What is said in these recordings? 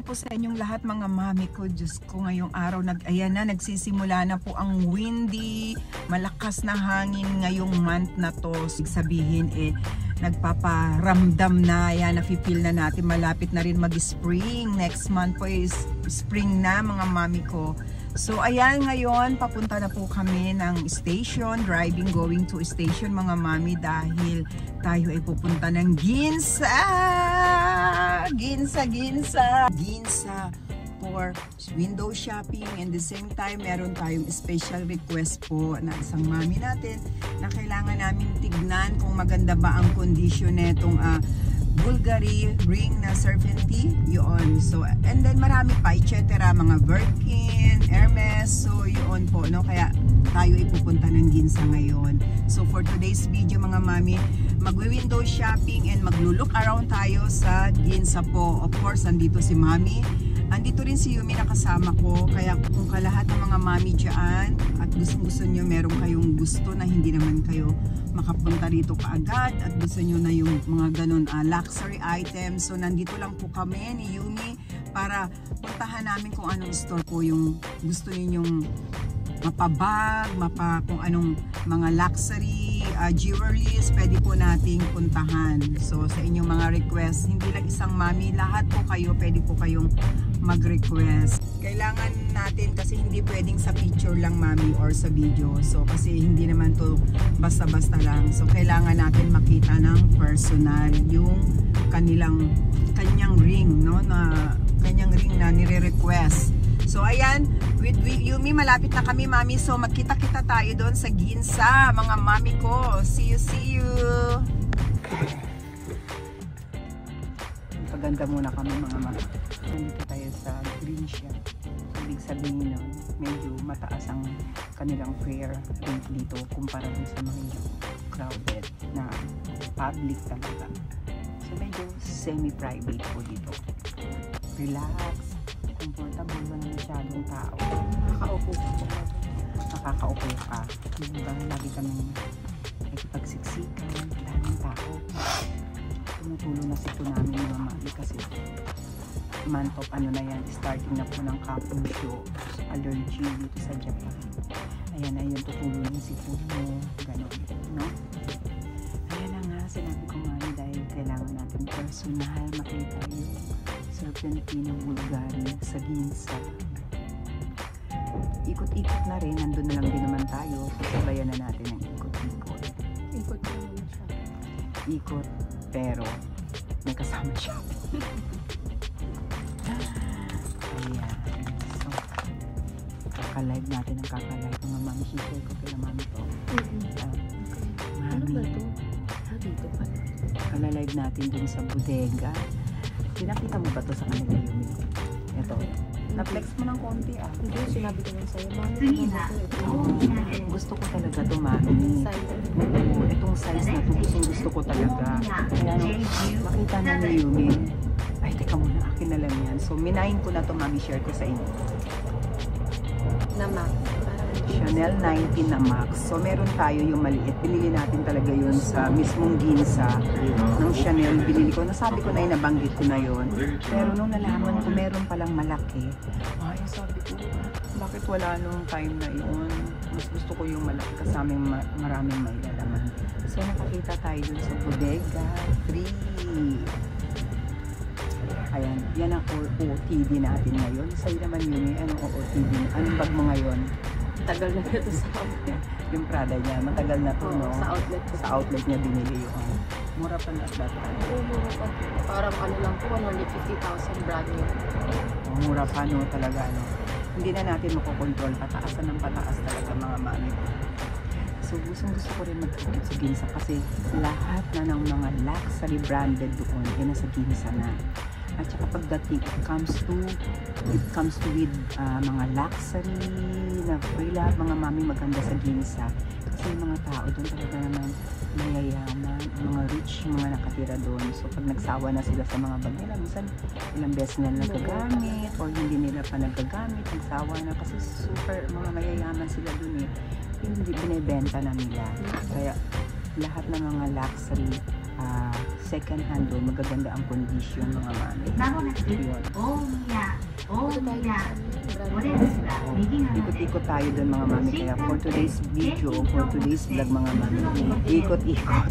po sa inyong lahat mga mami ko. Diyos ko, ngayong araw ayan na, nagsisimula na po ang windy, malakas na hangin ngayong month na to. Sabihin nagpaparamdam na, yan, nafe-feel na natin malapit na rin mag-spring. Next month po is spring na mga mami ko. So ayan, ngayon papunta na po kami ng station, going to station mga mami, dahil tayo ay pupunta ng Ginza for window shopping. And the same time, meron tayong special request po na isang mami natin na kailangan namin tignan kung maganda ba ang condition netong Bulgari ring na serpentine yun. So, and then marami pa, etc. Mga Birkin, Hermes. So, yun po, no? Kaya tayo ipupunta ng Ginza ngayon. So, for today's video mga mami, magwi-window shopping and maglo-look around tayo sa Ginza po. Of course, andito si mami. Andito rin si Yumi na kasama ko. Kaya kung kalahat ng mga mami dyan at gusto nyo, meron kayong gusto na hindi naman kayo makapunta rito kaagad at gusto nyo na yung mga ganun luxury items. So nandito lang po kami ni Yumi para puntahan namin kung anong store po yung gusto ninyong mapabag, kung anong mga luxury jewelries pwede po nating puntahan. So sa inyong mga request, hindi lang isang mami, lahat po kayo pwede po kayong mag-request. Kailangan natin kasi hindi pwedeng sa picture lang mami or sa video. So kasi hindi naman to basta-basta lang. So kailangan natin makita ng personal yung kanyang ring, no, na kanyang ring na nire-request. So ayan, with Yumi malapit na kami mami. So magkita-kita tayo doon sa Ginza mga mami ko. See you. Paganda muna kami mga mami. Nandito tayo sa green shop. Ibig sabihin nun, medyo mataas ang kanilang prayer rate dito kumpara sa mga crowded na public talaga. So medyo semi-private po dito. Relax, comfortable, wala masyadong tao. Nakakaupo ka. Hanggang lagi kaming nagpagsiksikan, daming tao. Tumutulong na si namin mga mami kasi month of na yan, starting na po ng kapusyo, allergy dito sa Japan. Ayan na yun, tutulong yung sipon mo, gano'n, no? Ayan na nga, sinabi ko mami, dahil kailangan natin personal makita yung serpentine ng Bulgari sa Ginza. Ikot-ikot na rin, nandun na lang din naman tayo, sasabayan na natin ang ikot-ikot. Ikot na naman siya. Ikot, pero may kasama siya. Ayan. So, kakalive natin ang kakalive mga mami. Share ko kila mami to. Mami, ano ba ito? Dito pala. Kakalive natin dun sa bodega. Pinakita mo ba to sa kanila Yumi? Ito. Na-flex mo ng konti Hindi, sinabi ko lang sa'yo. Mami, gusto ko talaga to mami. Itong size na to, gusto ko talaga. Kaya makita na ni Yumi. Ay, teka muna, akin na lang yan. So, minahin ko na to mami, share ko sa inyo. Na Max. Chanel 19 na Max. So, meron tayo yung maliit. Pinili natin talaga yun sa mismong Ginza ng Chanel. Binili ko. Nasabi ko na yun, nabanggit ko na yun. Pero nung nalaman ko, meron palang malaki. Ay, sabi ko, bakit wala nung time na yun? Mas gusto ko yung malaki kasama maraming may lalaman. So, nakakita tayo dun sa bodega. Free! Ayan, yan ang OOTD natin ngayon. Sa'yo naman yun anong OOTD? Anong bag mo ngayon? Tagal na ito sa outlet. Yung Prada niya, matagal na to, no? Sa outlet. Sa outlet niya binili yung mura pa na at that time. Oo, mura pa. Parang lang po, 150,000 brand new. Mura pa, no? Talaga, no? Hindi na natin makokontrol. Pataasan ng pataas talaga mga mami. So, gusto ko rin mag-ikot sa Ginza kasi lahat na ng mga luxury branded doon ay nasa Ginza na. At saka pagdating, it comes to with mga luxury na lahat mga mami maganda sa Ginza. Kasi yung mga tao doon talaga naman mayayaman, mga rich, mga nakatira doon. So pag nagsawa na sila sa mga bag nila, minsan ilang beses na nagagamit or hindi nila pa nagagamit, nagsawa na kasi super mga mayayaman sila doon hindi binibenta na nila. Kaya lahat ng mga luxury second hand doon. Magaganda ang condition mga mami. Yun. Ikot-ikot tayo doon mga mami. Kaya for today's video, for today's vlog mga mami, ikot-ikot.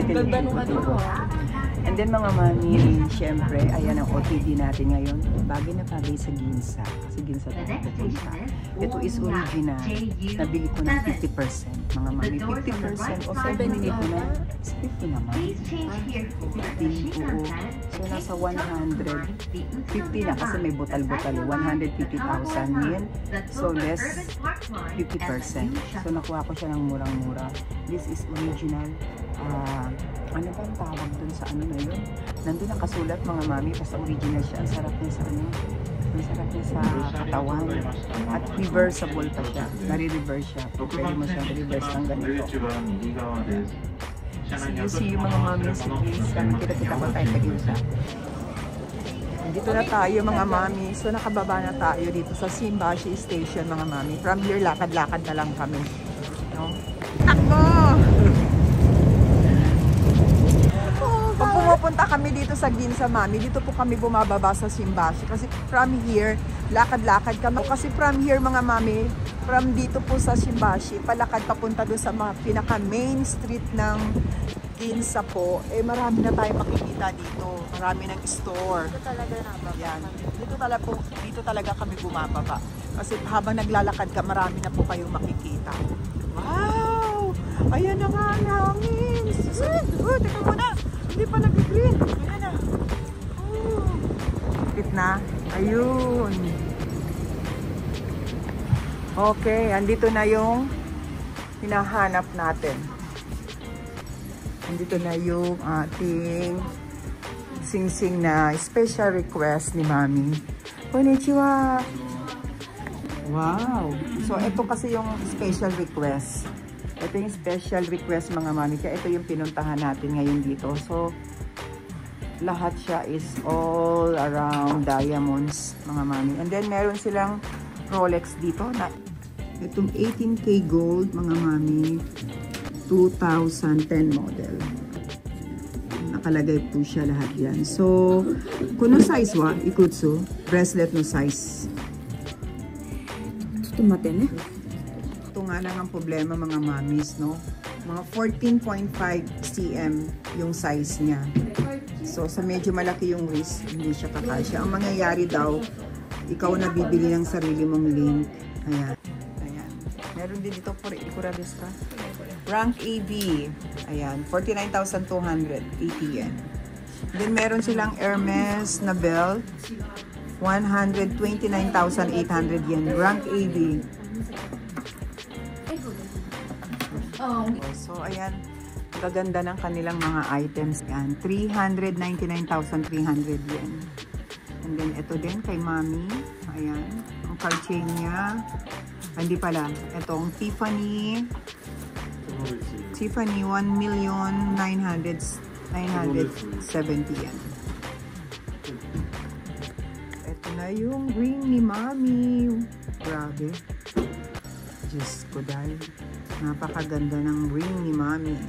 Ganda nung ano ko. And then mga mami, syempre, ayan ang OTD natin ngayon. Bagay na bagay sa Ginza. Kasi Ginza tayo pupunta. Ito is original. Nabili ko ng 50%. Mga mami, 50% o 70 ko na. 50 naman. 50, oo. So, nasa 150 na kasi may butal-butal. 150,000 yun. So, less 50%. So, nakuha ko siya ng murang-mura. This is original. Ano ba ang tawag dun sa ano na yun? Nandun ang kasulat mga mami, basta original siya. Ang sarap niya sa ano. Ang sarap niya sa katawan. At reversible pa siya. Nare-reverse siya. Pwede mo siyang reverse ng ganito. So you see yung mga mami si Grace. Kita-kita ko tayo tag-isa. Dito na tayo mga mami. So nakababa na tayo dito sa Shimbashi Station mga mami. From here, lakad-lakad na lang kami. No? Takbo! Pag pumupunta kami dito sa Ginza, mami, dito po kami bumababa sa Shimbashi. Kasi from here, lakad-lakad kami. Kasi from here, mga mami, from dito po sa Shimbashi, palakad papunta doon sa mga pinaka-main street ng Ginza po. Eh, marami na tayo makikita dito. Marami ng store. Dito talaga na. Yan. Dito talaga kami bumababa. Kasi habang naglalakad ka, marami na po kayong makikita. Wow! Ayan na nga ang hangin! Teka muna! Hindi pa nag-green. Ayan na. Kapit na. Ayun. Okay. Andito na yung hinahanap natin. Andito na yung ating sing-sing na special request ni Mami. Konnichiwa. Wow. So, ito kasi yung special request. Ito yung special request mga mami. Kaya ito yung pinuntahan natin ngayon dito. So, lahat siya is all around diamonds mga mami. And then, meron silang Rolex dito. Na itong 18K gold mga mami. 2010 model. Nakalagay po siya lahat yan. So, kuno size wa? Ikutsu. Bracelet no size. Ito matin eh. Ito nga lang ang problema mga mamis, no? Mga 14.5 cm yung size niya. So, sa medyo malaki yung wrist, hindi siya kakasya. Ang mangyayari daw, ikaw na bibili ng sarili mong link. Ayan. Ayan. Meron din dito for Ikurabis ka. Rank AB. Ayan. 49,280 yen. Then, meron silang Hermes na belt. 129,800 yen. Rank AB. So, ayan. Gaganda ng kanilang mga items. Ayan. 399,300 yen. And then, ito din kay Mami. Ayan. Ang card chain niya. Hindi pala. Itong Tiffany. Tiffany, 1,970,000 yen. Ito na yung ring ni Mami. Grabe. Diyos ko dahil. Napakaganda ng ring ni Mami.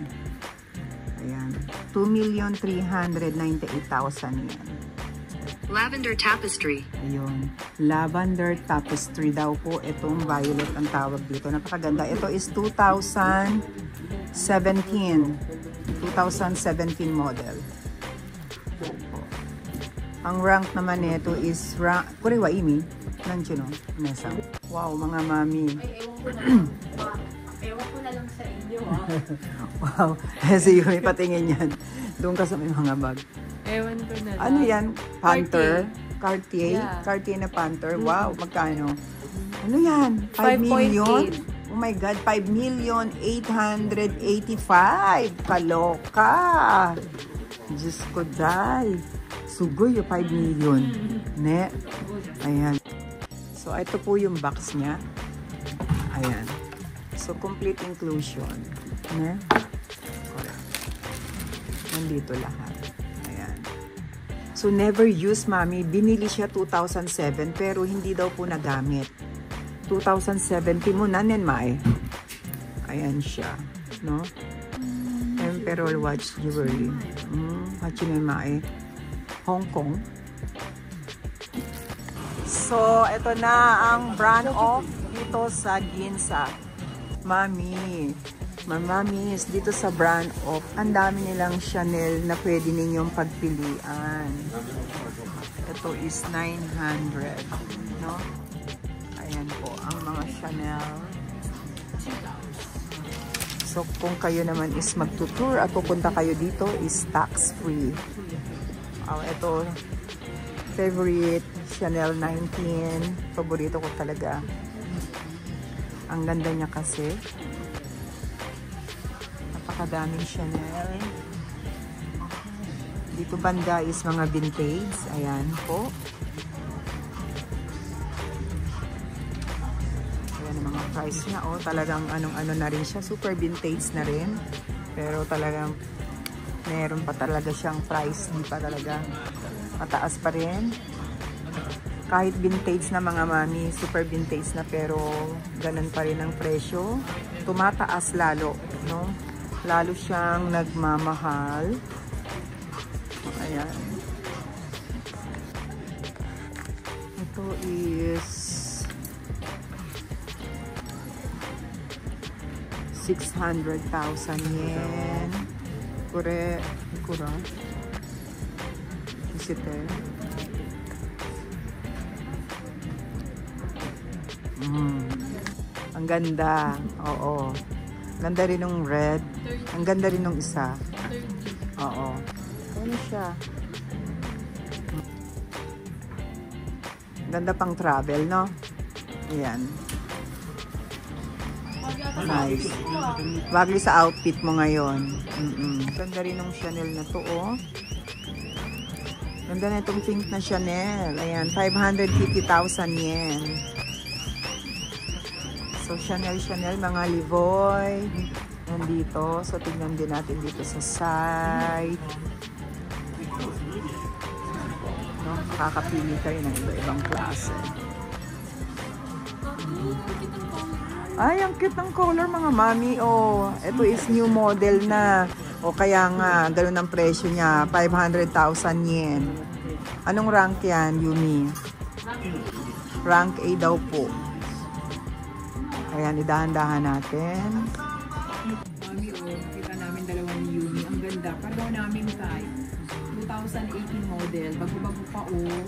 Ayan. 2,398,000 yan. Lavender tapestry. Ayun. Lavender tapestry daw po. Itong violet ang tawag dito. Napakaganda. Ito is 2017. 2017 model. Ang rank naman nito is rank... Kurewa imi? Nandiyo no? Nesa. Wow, mga mami. Ay, ewan ko na lang sa inyo, Wow. Kasi yung patingin yan. Doon ka sa may mga bag. Ewan ko na lang. Ano yan? Panther? Cartier? Yeah. Cartier na Panther? Wow, magkano? Ano yan? 5 million? Oh my God, 5,885,000. Kaloka! Diyos ko, day. Sugoy yung 5 million. Ne? Ayan. So, ito po yung box niya. Ayan. So, complete inclusion. Ne? Correct. Nandito lahat. Ayan. So, never use, Mami. Binili siya 2007 pero hindi daw po nagamit. 2017 mo na, Nenmai. Ayan siya. No? Emperor Watch Jewelry. Hachinoimae. Hong Kong. So, ito na ang brand off dito sa Ginza. Mami. Mamamis, dito sa brand off, ang dami nilang Chanel na pwede ninyong pagpilian. Ito is 900. No? Ayan po, ang mga Chanel. So, kung kayo naman is magtutour at pupunta kayo dito, is tax-free. Ito, favorite, Chanel 19. Paborito ko talaga. Ang ganda niya kasi. Napakadaming Chanel. Dito banda is mga vintage. Ayan po. Mga price niya, talagang anong-ano na rin siya, super vintage na rin, pero talagang meron pa talaga siyang price, di pa talaga mataas pa rin, kahit vintage na mga mami, super vintage na, pero ganun pa rin ang presyo, tumataas lalo, no? Lalo siyang nagmamahal. Ayan, ito is 600,000 yen. Kure, isite. Ang ganda. Oo. Ganda rin ng red. Ang ganda rin ng isa. Oo. Ano siya? Ganda pang travel, no? Ayan. Nice. Bagay sa outfit mo ngayon. Ganda rin ng Chanel na to, oh. Ganda na itong pink na Chanel. Ayan, 550,000 yen. So, Chanel, mga Livoy. Nandito. So, tignan din natin dito sa side. No? Makakapili kayo ng iba-ibang klase. Ay, ang cute ng color mga mami. Oh, ito is new model na. O kaya nga, ganun ang presyo niya. 500,000 yen. Anong rank yan, Yumi? Rank A daw po. Ayan, idahan-dahan natin. Mami, kita namin dalawa ni Yumi. Ang ganda. Parang namin type. 2018 model. Bago-bago pa, oh.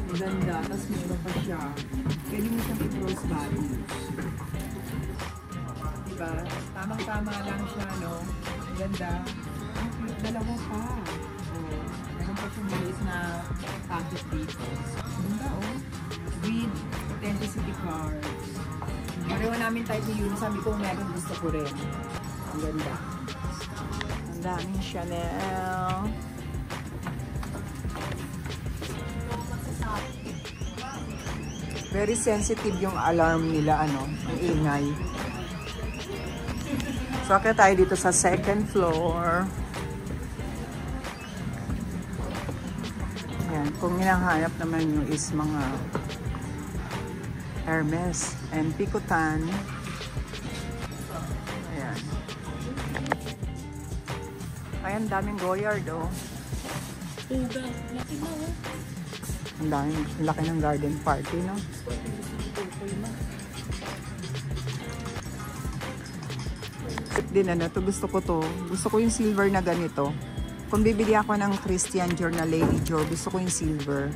Ang ganda. Tapos mura pa siya. Pwede mo siyang i-cross body. Diba? Tamang-tama lang siya, no? Ang ganda. Ang cute, dalawa pa. Oh, meron pa siyang maliit na packet dito. Ang ganda, oh. With authenticity cards. Pareho namin type ni Yun. Sabi ko, meron gusto ko rin. Ang ganda. Ang daming Chanel. Very sensitive yung alarm nila, ano, ang ingay. So, akit tayo dito sa second floor. Ayan, kung hinahanap naman nyo is mga Hermes and Picotan. Ayan. Ayan, daming Goyard, oh. Laki na, oh. Ang daming, laki ng garden party, no? Din ano, to gusto ko to. Gusto ko yung silver na ganito. Kung bibili ako ng Christian Dior na Lady Dior, gusto ko yung silver.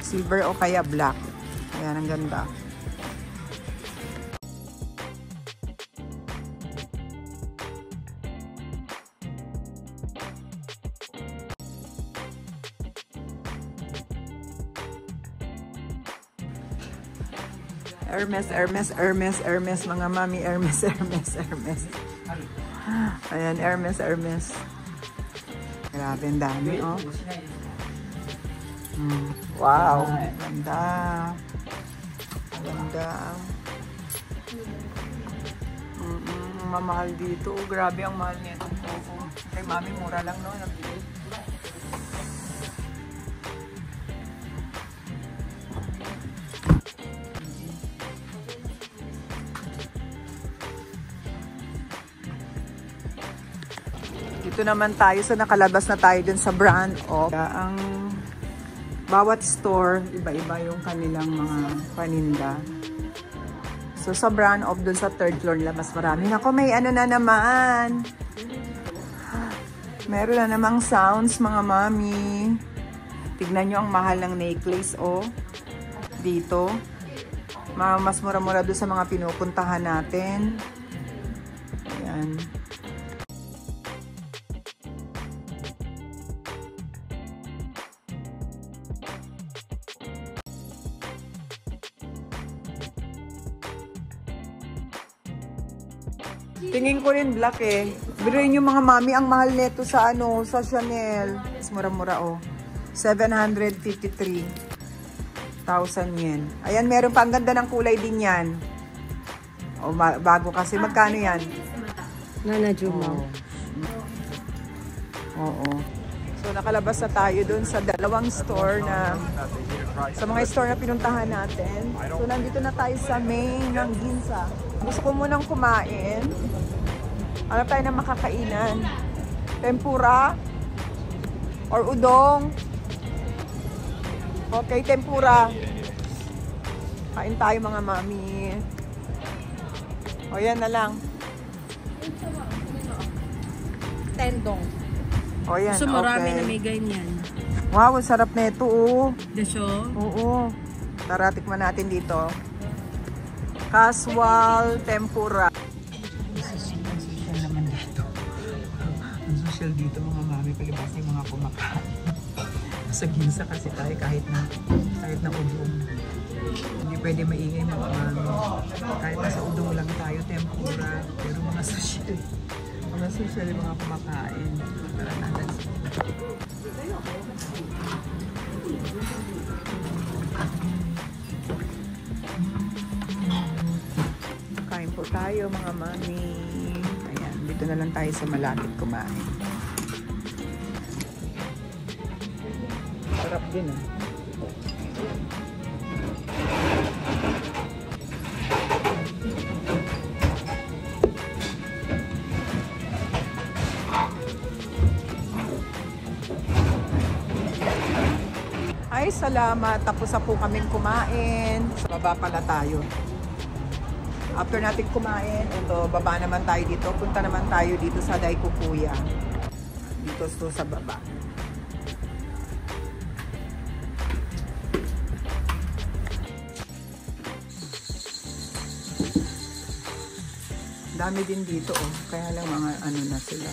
Silver o kaya black. Ayan, ang ganda. Hermes, Hermes, Hermes, Hermes, mga mami, Hermes, Hermes, Hermes. Ayan, Hermes, Hermes. Grabe, ang dami, oh. Wow, ganda. Ganda. Mamahal dito. Grabe ang mahal nito. Kay mami, mura lang, no? Nabili. Dito naman tayo sa nakalabas na tayo dun sa brand of ang bawat store, iba-iba yung kanilang mga paninda. So sa brand of dun sa third floor nila, mas marami. Ako, may ano na naman. Meron na namang sounds, mga mami. Tignan nyo ang mahal ng necklace, oh. Dito. Mas mura-mura doon sa mga pinupuntahan natin. Ayan. Tingin ko rin black eh. Biruin nyo mga mami, ang mahal neto sa ano, sa Chanel. Mas mura-mura, oh. 753,000 yen. Ayan, meron pa. Ang ganda ng kulay din yan. O, bago kasi. Magkano yan? Nana Juma. Oo. So, nakalabas na tayo dun sa dalawang store na sa mga store na pinuntahan natin. So, nandito na tayo sa main ng Ginza. Gusto ko munang kumain. Ano tayo na makakainan? Tempura? Or udong? Okay, tempura. Kain tayo mga mami. O, yan na lang. Tendong. O, yan, So, marami okay. na may ganyan. Wow, ang sarap na ito, oh. Desyo? Oo. Tara, tikman natin dito. Casual tempura. Ang social naman dito. Ang social dito, mga mami, palibas yung mga kumakain. Sa Ginza kasi tayo kahit na udong. Hindi pwede maingay mga mami. Kahit nasa udong lang tayo, tempura. Pero mga social yung mga kumakain. Tara natin. Kain po tayo mga mami. Ayan, dito na lang tayo sa malapit kumain. Sarap din ah. Ay, salamat. Tapos na po kaming kumain. Sa baba pala tayo. After natin kumain, ito, baba naman tayo dito. Punta naman tayo dito sa Daikukuya. Dito sa baba. Dami din dito, oh. Kaya lang mga ano na sila.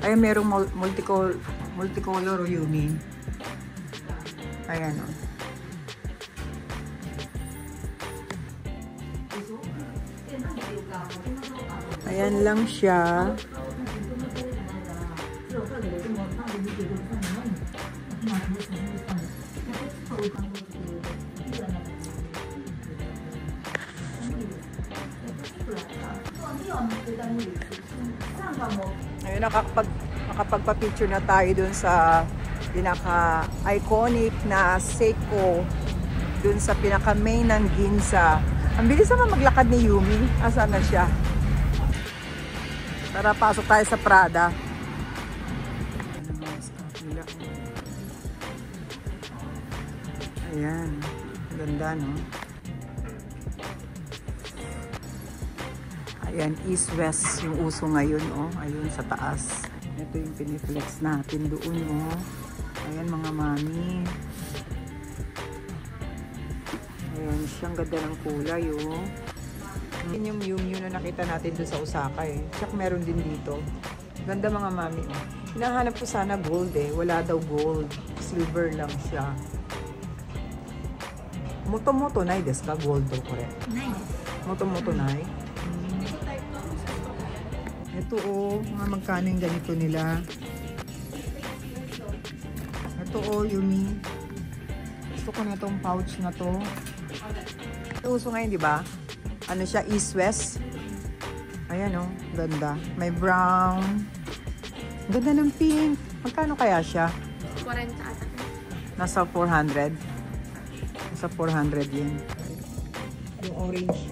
Ay, merong multicolor Yumi. Ayan, oh. Ayan lang siya. Ayun, nakapagpa-picture na tayo dun sa pinaka-iconic na Seiko dun sa pinaka-main ng Ginza. Ang bilis naman maglakad ni Yumi. Asan na siya? Tara, pasok tayo sa Prada. Ayan. Ganda, no? Ayan, east-west yung uso ngayon, oh. Ayun, sa taas. Ito yung piniflex natin doon, oh. Ayan, mga mami. Ayan, siyang ganda ng kulay, oh. Ayan yung Miu na nakita natin doon sa Osaka, eh. Tsaka meron din dito. Ganda, mga mami, oh. Hinahanap ko sana gold, eh. Wala daw gold. Silver lang siya. Moto-moto nai desu ka? Gold daw, correct? Moto-moto nai? Ito, oh. Mga magkano yung ganito nila. Ito, oh, Yumi. Gusto ko na itong pouch na to. Ito uso ngayon, di ba? Ano siya, east-west. Ayan, oh. Ganda. May brown. Ganda ng pink. Magkano kaya siya? 40 ata. Nasa 400. Nasa 400 yun. Yung orange.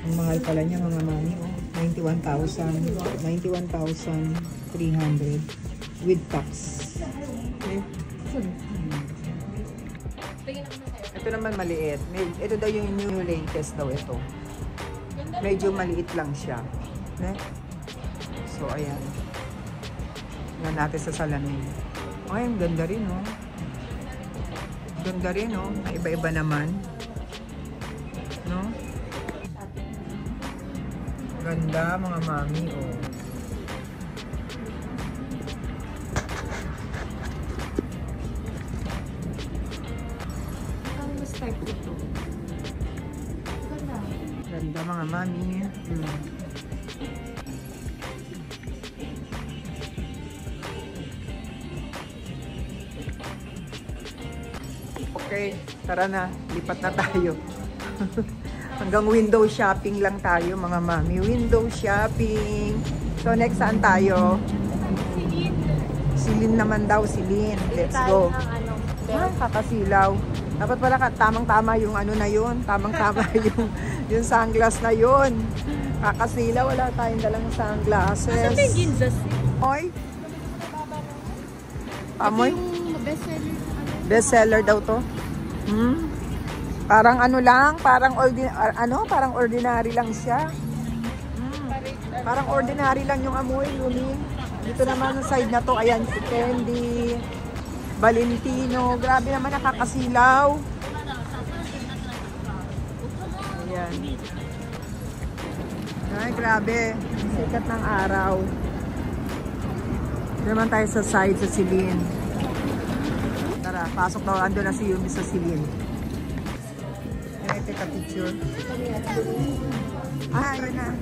Ang mahal pala niya, mga mami, oh. 91,000. 91,300 with tax. Okay. Ito naman maliit. Ito daw yung new latest daw ito. Medyo maliit lang siya. Okay. So, ayan. Yan natin sa salamin. Ay, ang ganda rin, oh. Ganda rin, oh. Iba-iba naman. No? Ganda, mga mami, oh. Ganda, mga mami. Okay, tara na. Lipat na tayo. Hanggang window shopping lang tayo, mga mami. Window shopping. So, next saan tayo? Silin naman daw, Silin. Let's go. Kakasilaw. Dapat pala tamang-tama yung ano na yun. Tamang-tama yung sunglass na yun. Kakasilaw. Wala tayong dalang sunglasses. Asan ba yung Ginzas? Oy. Amoy? Yung bestseller. Bestseller daw to. Parang ano lang, parang ordinary lang siya. Parang ordinary lang yung amoy, Lumi. Dito naman sa side na to, ayan si Candy, Valentino. Grabe naman, nakakasilaw. Ayan. Ay, grabe. Sikat ng araw. Dito naman tayo sa side sa Silin. Tara, pasok na. Ando na si Yumi sa Silin. Ay, take a picture. Ah, ayun na.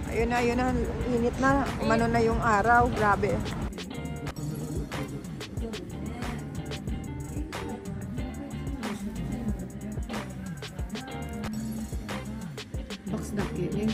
Ayun na. Init na. Umano na yung araw. Grabe. Box daki eh.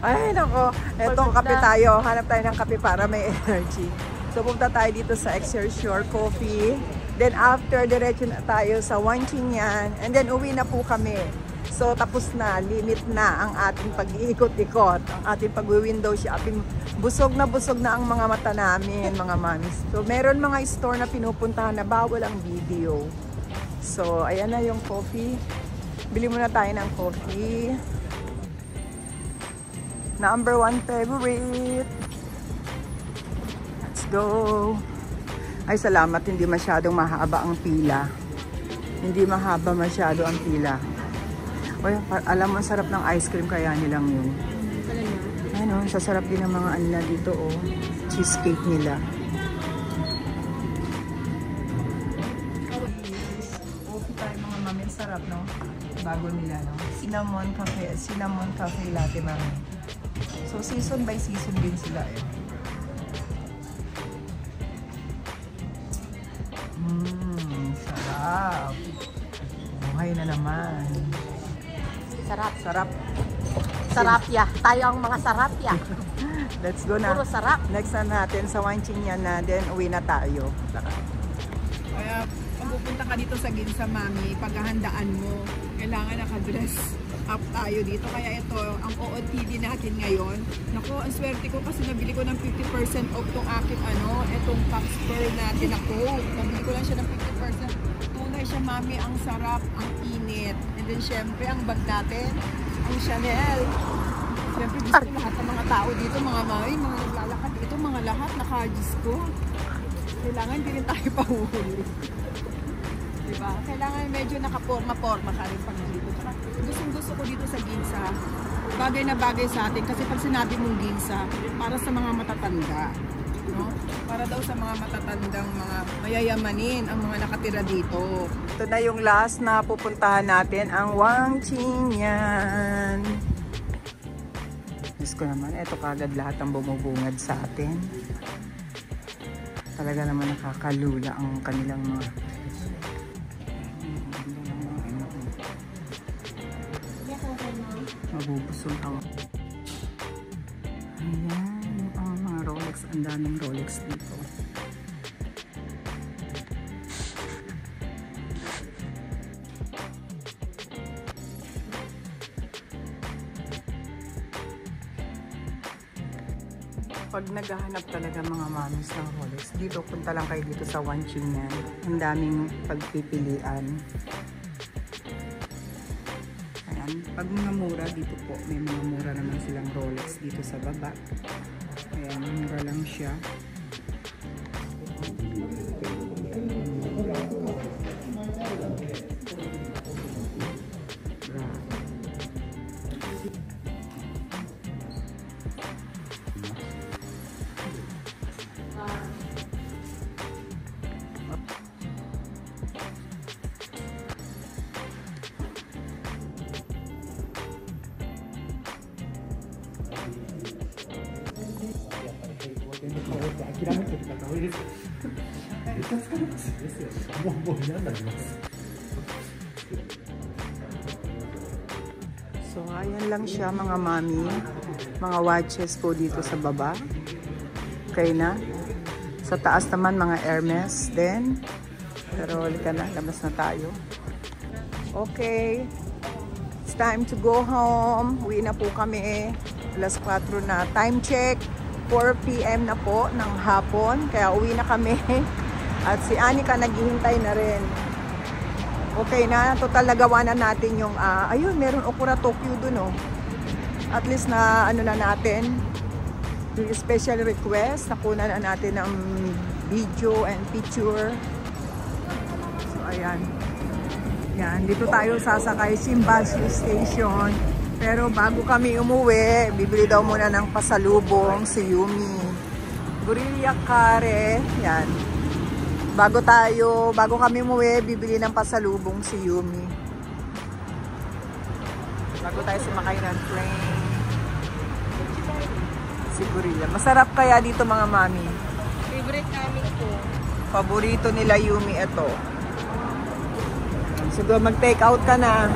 Ay, nako. Etong kape tayo. Hanap tayo ng kape para may energy. So, punta tayo dito sa Excelsior Coffee. Then, after, diretso na tayo sa Wanchinyan. And then, uwi na po kami. So, tapos na. Limit na ang ating pag-iikot-ikot. Ang ating pag-window shopping. Busog na ang mga mata namin, mga mamis. So, meron mga store na pinupuntahan na bawal ang video. So, ayan na yung coffee. Bili muna tayo ng coffee. Number 1 favorite. Let's go. Ay, salamat. Hindi masyadong mahaba ang pila. Hindi mahaba masyado ang pila. Uy, alam mo, sarap ng ice cream kaya nilang yun. Ano, sasarap din ang mga anila dito, oh. Cheesecake nila. Coffee tayo, mga mami. Sarap, no? Bago nila, no? Cinnamon cafe latte, mami. So, season by season din sila, eh. Sarap. Buhay na naman. Sarap. Sarapya. Tayo ang mga sarapya. Let's go na. Puro sarap. Next na natin sa Wanchinyan na, then uwi na tayo. Kaya, kung pupunta ka dito sa Ginza, mami, paghahandaan mo, kailangan nakadress up tayo dito. Kaya ito, ang OOTD natin ngayon. Naku, ang swerte ko kasi nabili ko ng 50% off tong aking itong Pax Pearl natin na Coke. Nabili ko lang siya ng 50%. Tunay siya, mami, ang sarap, ang init. And then, syempre, ang bag natin, ang Chanel. Syempre, gusto ko lahat ng mga tao dito, mga mami, mga naglalakad dito, mga lahat, naka-Diyos ko. Kailangan hindi rin tayo pahuhuli. Diba? Kailangan medyo nakaporma-porma ka rin pag dito. Gusto ko dito sa Ginza, bagay na bagay sa atin kasi pag sinabi mong Ginza, para sa mga matatanda, no? Para daw sa mga matatandang mga mayayamanin ang mga nakatira dito. Ito na yung last na pupuntahan natin, ang Wanchinyan. Diyos ko naman, ito kagad lahat ang bumubungad sa atin. Talaga naman nakakalula ang kanilang mga mabubusog ako. Ayan, ang mga Rolex. Ang daming Rolex dito. Pag naghahanap talaga mga mamis ng Rolex, dito punta lang kayo dito sa Wanchingan. Ang daming pagpipilian. Ayan, pag mga mura dito po, may mga mura naman silang Rolex dito sa baba. Ayan, mura lang siya. So, ayan lang siya mga mami. Mga watches po dito sa baba. Okay na. Sa taas naman mga Hermes din. Pero halika na, labas na tayo. Okay. It's time to go home. Uwi na po kami. Alas 4 na. Time check. 4 PM na po ng hapon. Kaya uwi na kami. At si Anika naghihintay na rin. Okay na. Total nagawa na natin yung ayun, meron Okura Tokyo dun, oh. At least na ano na natin. Yung special request. Nakuna na natin ng video and picture. So ayan. Yan, dito tayo sasakay Shimbashi Station. Pero bago kami umuwi, bibili daw muna ng pasalubong si Yumi. Gorilla Kare. Yan. Bago kami umuwi, bibili ng pasalubong si Yumi. Bago tayo sumakay ng plane. Si Gorilla. Masarap kaya dito mga mami? Favorite namin po. Paborito nila Yumi ito. Siguro mag-take out ka na.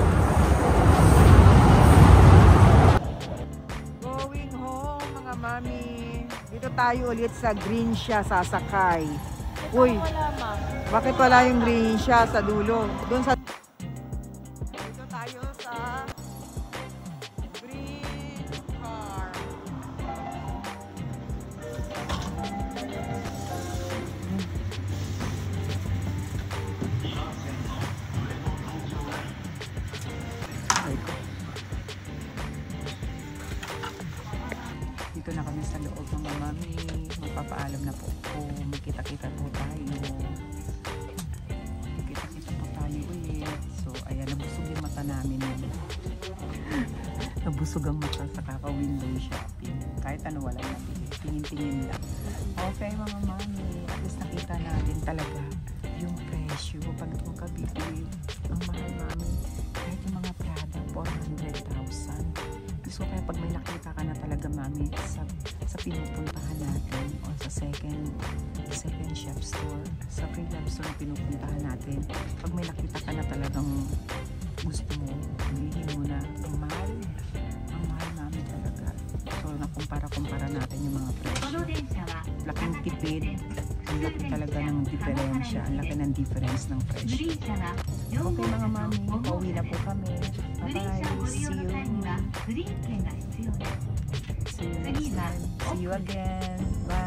Going home mga mami. Dito tayo ulit sa Greensha sasakay. Uy, Wala, ma'am. bakit wala yung Greensha sa dulo? Doon sa... Dito tayo sa green car. Dito na kami sa loob mga mami. Magpapaalam na po ako. Magkita-kita po tayo. Magkita-kita po tayo ulit. So, ayan, nabusog yung mata namin. Nabusog ang mata sa kaka-window shopping. Kahit ano, wala nabili. Tingin-tingin lang. Okay mga mami. At least nakita natin talaga yung presyo. Pag itong kabibili, ang mahal mami. Kahit yung mga Prada, 400,000. So, kaya pag may nakita ka na talaga, mami, sa pinupuntahan natin o sa second chef store, sa pre-lab store na pinupuntahan natin, pag may nakita ka na talagang gusto mo, bilhin mo na. Ang mahal, mami, talaga. So, nakumpara natin yung mga presyo. Laking tipid, ang laki talaga ng diferensya, ang laki ng difference ng presyo. Okay mga mami, pauwi na po kami. Bye-bye, see you. See you next time. See you again. Bye.